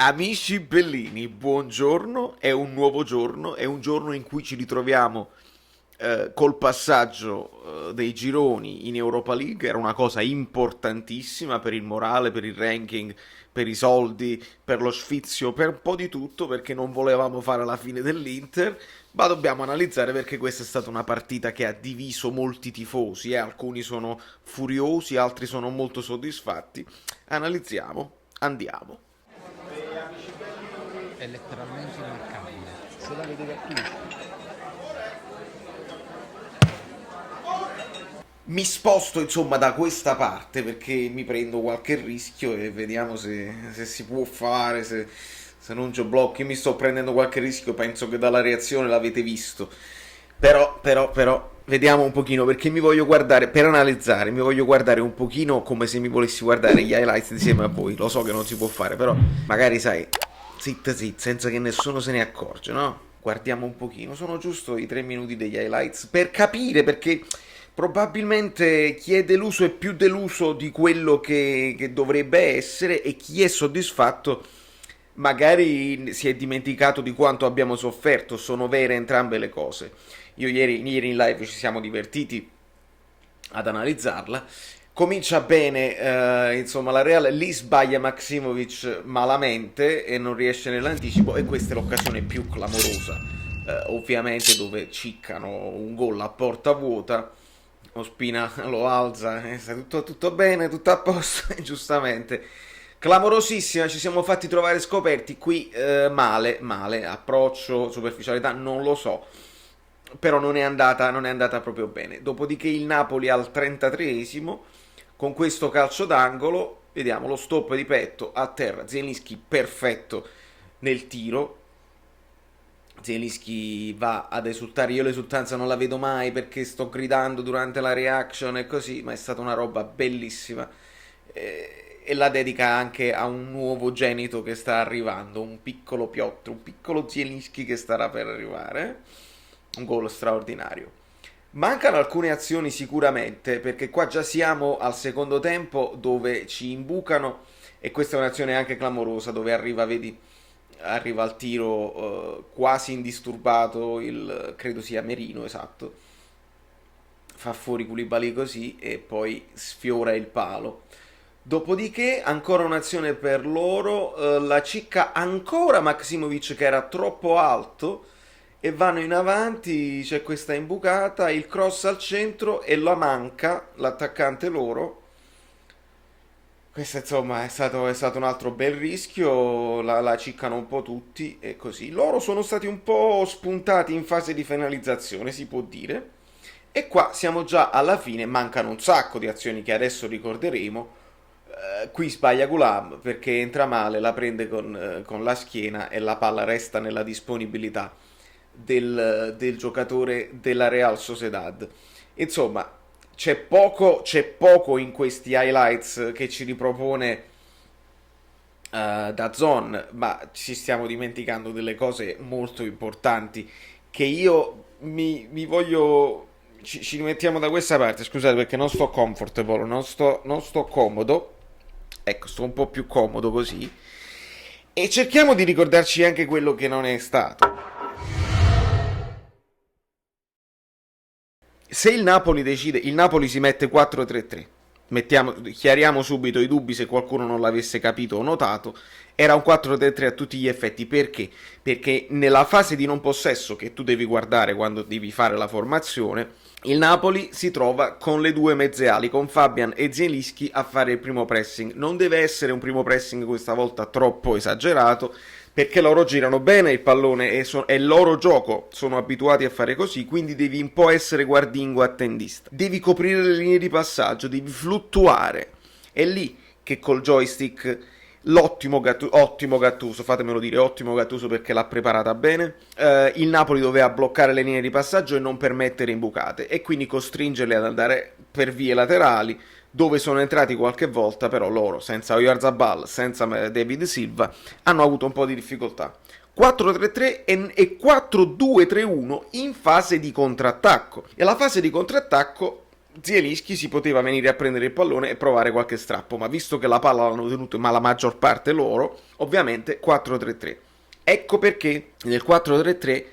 Amici bellini, buongiorno, è un nuovo giorno, è un giorno in cui ci ritroviamo col passaggio dei gironi in Europa League, era una cosa importantissima per il morale, per il ranking, per i soldi, per lo sfizio, per un po' di tutto, perché non volevamo fare la fine dell'Inter, ma dobbiamo analizzare perché questa è stata una partita che ha diviso molti tifosi, alcuni sono furiosi, altri sono molto soddisfatti. Analizziamo, andiamo. È letteralmente immarcabile. Se la vede Gattuso. Mi sposto insomma da questa parte perché mi prendo qualche rischio e vediamo se si può fare, se non c'ho blocchi. Mi sto prendendo qualche rischio, penso che dalla reazione l'avete visto. Però, vediamo un pochino perché mi voglio guardare, per analizzare, mi voglio guardare un pochino come se mi volessi guardare gli highlights insieme a voi. Lo so che non si può fare, però magari sai, zitta, senza che nessuno se ne accorge, no? Guardiamo un pochino, sono giusto i 3 minuti degli highlights per capire perché probabilmente chi è deluso è più deluso di quello che dovrebbe essere e chi è soddisfatto magari si è dimenticato di quanto abbiamo sofferto, sono vere entrambe le cose. Ieri in live ci siamo divertiti ad analizzarla. Comincia bene, insomma, la Real lì sbaglia Maksimovic malamente e non riesce nell'anticipo e questa è l'occasione più clamorosa, ovviamente dove ciccano un gol a porta vuota. Ospina lo alza, sta tutto bene, tutto a posto, e giustamente clamorosissima, ci siamo fatti trovare scoperti qui, male, approccio, superficialità, non lo so, però non è andata proprio bene. Dopodiché il Napoli al 33esimo, con questo calcio d'angolo, vediamo lo stop di petto a terra, Zielinski perfetto nel tiro, Zielinski va ad esultare, io l'esultanza non la vedo mai perché sto gridando durante la reaction e così, ma è stata una roba bellissima e la dedica anche a un nuovo genito che sta arrivando, un piccolo Piotr, un piccolo Zielinski che starà per arrivare, un gol straordinario. Mancano alcune azioni sicuramente perché qua già siamo al secondo tempo dove ci imbucano e questa è un'azione anche clamorosa dove arriva, vedi, arriva al tiro quasi indisturbato credo sia Merino, esatto, fa fuori Koulibaly così e poi sfiora il palo. Dopodiché ancora un'azione per loro, la cicca ancora Maksimovic che era troppo alto e vanno in avanti, c'è questa imbucata, il cross al centro e la manca l'attaccante loro. Questo insomma è stato un altro bel rischio, la ciccano un po' tutti e così. Loro sono stati un po' spuntati in fase di finalizzazione, si può dire. E qua siamo già alla fine, mancano un sacco di azioni che adesso ricorderemo. Qui sbaglia Gulam perché entra male, la prende con la schiena e la palla resta nella disponibilità del giocatore della Real Sociedad. Insomma, c'è poco in questi highlights che ci ripropone DAZN, ma ci stiamo dimenticando delle cose molto importanti che io mi voglio... Ci rimettiamo da questa parte, scusate perché non sto comfortable, non sto comodo, ecco, sto un po' più comodo così, e cerchiamo di ricordarci anche quello che non è stato. Se il Napoli decide, il Napoli si mette 4-3-3. Chiariamo subito i dubbi se qualcuno non l'avesse capito o notato. Era un 4-3-3 a tutti gli effetti. Perché? Perché nella fase di non possesso che tu devi guardare quando devi fare la formazione, il Napoli si trova con le due mezze ali, con Fabian e Zielinski a fare il primo pressing. Non deve essere un primo pressing questa volta troppo esagerato, perché loro girano bene il pallone è il loro gioco, sono abituati a fare così, quindi devi un po' essere guardingo attendista. Devi coprire le linee di passaggio, devi fluttuare. È lì che col joystick ottimo Gattuso, fatemelo dire, ottimo Gattuso perché l'ha preparata bene, il Napoli doveva bloccare le linee di passaggio e non permettere imbucate e quindi costringerle ad andare per vie laterali, dove sono entrati qualche volta, però loro, senza Oyarzabal, senza David Silva, hanno avuto un po' di difficoltà. 4-3-3 e 4-2-3-1 in fase di contrattacco. E la fase di contrattacco Zielinski si poteva venire a prendere il pallone e provare qualche strappo, ma visto che la palla l'hanno tenuto, ma la maggior parte loro, ovviamente 4-3-3. Ecco perché nel 4-3-3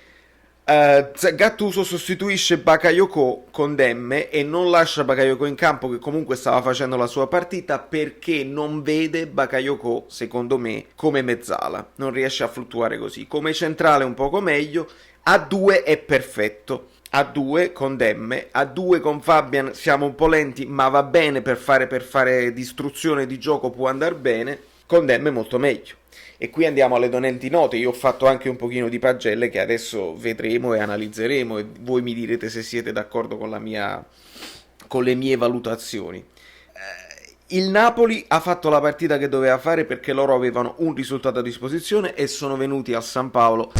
Gattuso sostituisce Bakayoko con Demme e non lascia Bakayoko in campo, che comunque stava facendo la sua partita, perché non vede Bakayoko, secondo me, come mezzala, non riesce a fluttuare così. Come centrale un poco meglio, a 2 è perfetto, a 2 con Demme, a 2 con Fabian siamo un po' lenti, ma va bene per fare distruzione di gioco, può andare bene, con Demme molto meglio. E qui andiamo alle donenti note. Io ho fatto anche un pochino di pagelle che adesso vedremo e analizzeremo, e voi mi direte se siete d'accordo con le mie valutazioni. Il Napoli ha fatto la partita che doveva fare, perché loro avevano un risultato a disposizione e sono venuti a San Paolo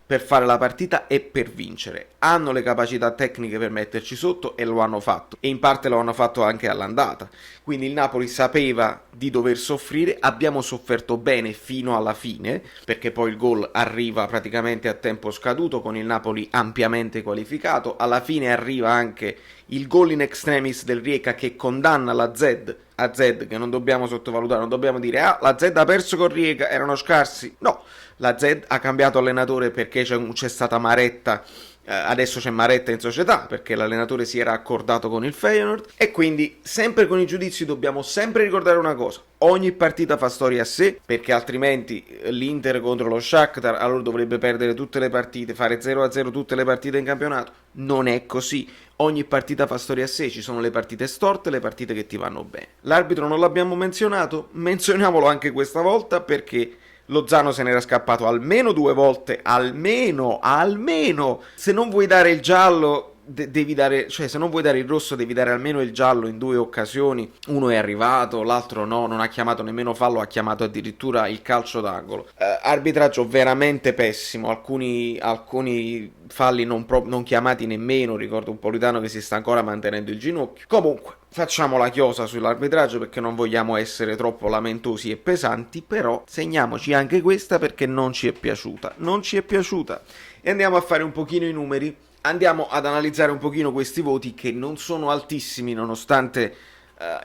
per fare la partita e per vincere. Hanno le capacità tecniche per metterci sotto e lo hanno fatto, e in parte lo hanno fatto anche all'andata. Quindi il Napoli sapeva di dover soffrire, abbiamo sofferto bene fino alla fine, perché poi il gol arriva praticamente a tempo scaduto con il Napoli ampiamente qualificato. Alla fine arriva anche il gol in extremis del Rijeka che condanna la Z, che non dobbiamo sottovalutare, non dobbiamo dire la Z ha perso con Rijeka, erano scarsi. No, la Z ha cambiato allenatore perché c'è stata Maretta, adesso c'è Maretta in società perché l'allenatore si era accordato con il Feyenoord, e quindi sempre con i giudizi dobbiamo sempre ricordare una cosa: ogni partita fa storia a sé, perché altrimenti l'Inter contro lo Shakhtar allora dovrebbe perdere tutte le partite, fare 0-0 tutte le partite in campionato. Non è così. Ogni partita fa storia a sé, ci sono le partite storte e le partite che ti vanno bene. L'arbitro non l'abbiamo menzionato, menzioniamolo anche questa volta, perché Lozano se n'era scappato almeno 2 volte, almeno. Se non vuoi dare il giallo, devi dare, cioè se non vuoi dare il rosso devi dare almeno il giallo in 2 occasioni. Uno è arrivato, l'altro no, non ha chiamato nemmeno fallo, ha chiamato addirittura il calcio d'angolo. Arbitraggio veramente pessimo, alcuni falli non chiamati nemmeno. Ricordo un Politano che si sta ancora mantenendo il ginocchio. Comunque, facciamo la chiosa sull'arbitraggio perché non vogliamo essere troppo lamentosi e pesanti, però segniamoci anche questa perché non ci è piaciuta. E andiamo a fare un pochino i numeri, andiamo ad analizzare un pochino questi voti che non sono altissimi, nonostante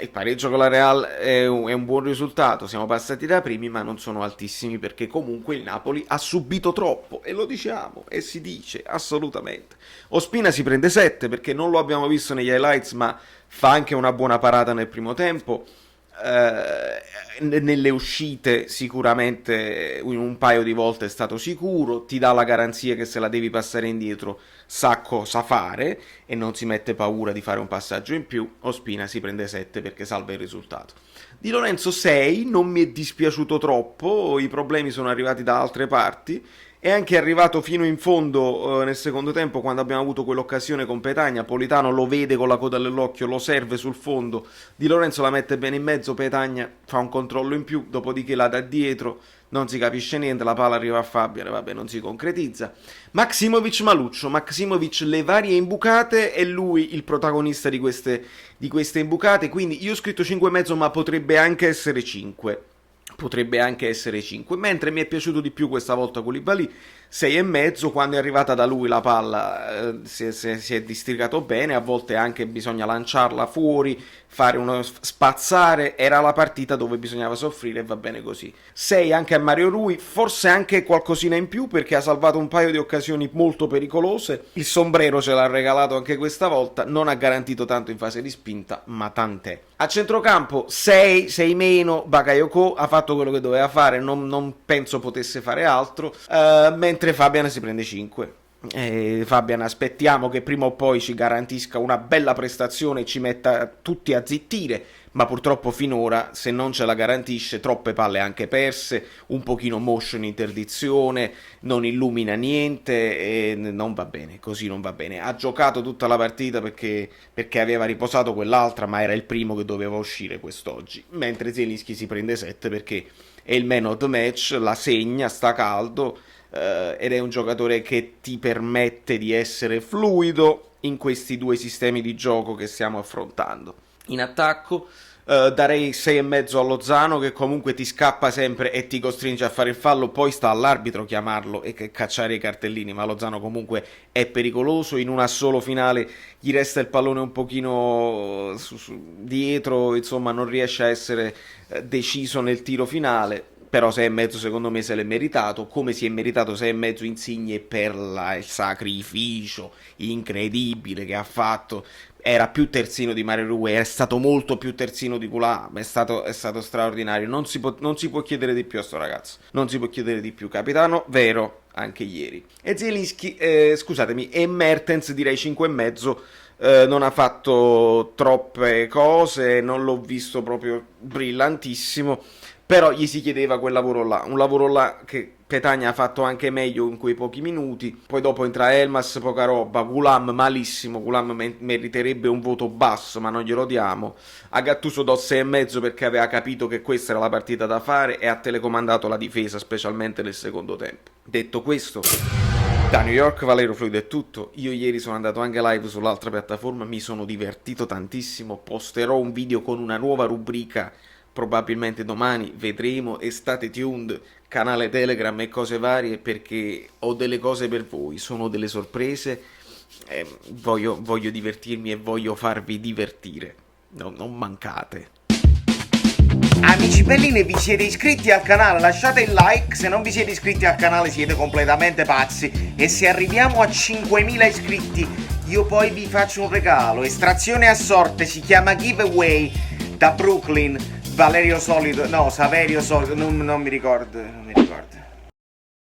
il pareggio con la Real è un buon risultato, siamo passati da primi, ma non sono altissimi perché comunque il Napoli ha subito troppo, e lo diciamo e si dice assolutamente. Ospina si prende 7 perché non lo abbiamo visto negli highlights, ma fa anche una buona parata nel primo tempo. Nelle uscite sicuramente un paio di volte è stato sicuro, ti dà la garanzia che se la devi passare indietro sa cosa fare e non si mette paura di fare un passaggio in più. Ospina si prende 7 perché salva il risultato. Di Lorenzo 6, non mi è dispiaciuto troppo, i problemi sono arrivati da altre parti. È anche arrivato fino in fondo nel secondo tempo, quando abbiamo avuto quell'occasione con Petagna. Politano lo vede con la coda dell'occhio, lo serve sul fondo, Di Lorenzo la mette bene in mezzo, Petagna fa un controllo in più, dopodiché la da dietro, non si capisce niente, la palla arriva a Fabian, vabbè, non si concretizza. Maximovic Maluccio, Maximovic le varie imbucate, è lui il protagonista di queste imbucate, quindi io ho scritto 5,5, ma potrebbe anche essere 5. Mentre mi è piaciuto di più questa volta Koulibaly, 6,5. Quando è arrivata da lui la palla si è districato bene, a volte anche bisogna lanciarla fuori, fare uno spazzare, era la partita dove bisognava soffrire e va bene così. 6 anche a Mario Rui, forse anche qualcosina in più perché ha salvato un paio di occasioni molto pericolose, il sombrero ce l'ha regalato anche questa volta, non ha garantito tanto in fase di spinta, ma tant'è. A centrocampo 6 meno, Bakayoko ha fatto quello che doveva fare, non penso potesse fare altro, mentre Fabian si prende 5. Fabian, aspettiamo che prima o poi ci garantisca una bella prestazione e ci metta tutti a zittire, ma purtroppo finora, se non ce la garantisce, troppe palle anche perse, un pochino motion interdizione, non illumina niente e non va bene, così non va bene. Ha giocato tutta la partita perché aveva riposato quell'altra, ma era il primo che doveva uscire quest'oggi, mentre Zielinski si prende 7 perché è il man of the match, la segna, sta caldo, ed è un giocatore che ti permette di essere fluido in questi 2 sistemi di gioco che stiamo affrontando. In attacco Darei 6,5 a Lozano, che comunque ti scappa sempre e ti costringe a fare il fallo, poi sta all'arbitro chiamarlo e cacciare i cartellini, ma Lozano comunque è pericoloso, in una solo finale gli resta il pallone un pochino dietro, insomma non riesce a essere deciso nel tiro finale. Però 6,5 secondo me se l'è meritato, come si è meritato 6,5 Insigne per il sacrificio incredibile che ha fatto. Era più terzino di Mario Rui, è stato molto più terzino di Coulà, è stato straordinario. Non si può chiedere di più a sto ragazzo, non si può chiedere di più. Capitano vero anche ieri. E Zielinski, scusatemi, e Mertens direi 5,5. Non ha fatto troppe cose, non l'ho visto proprio brillantissimo, però gli si chiedeva quel lavoro là, un lavoro là che Petagna ha fatto anche meglio in quei pochi minuti. Poi dopo entra Elmas, poca roba. Gulam malissimo, Gulam meriterebbe un voto basso, ma non glielo diamo. A Gattuso do 6,5 perché aveva capito che questa era la partita da fare e ha telecomandato la difesa, specialmente nel secondo tempo. Detto questo, da New York Valero Fluido è tutto. Io ieri sono andato anche live sull'altra piattaforma, mi sono divertito tantissimo. Posterò un video con una nuova rubrica probabilmente domani, vedremo, e state tuned, canale Telegram e cose varie, perché ho delle cose per voi, sono delle sorprese, voglio divertirmi e voglio farvi divertire, no, non mancate. Amici bellini, vi siete iscritti al canale? Lasciate il like, se non vi siete iscritti al canale siete completamente pazzi, e se arriviamo a 5.000 iscritti io poi vi faccio un regalo, estrazione a sorte, si chiama giveaway, da Brooklyn, Saverio Solido, non mi ricordo.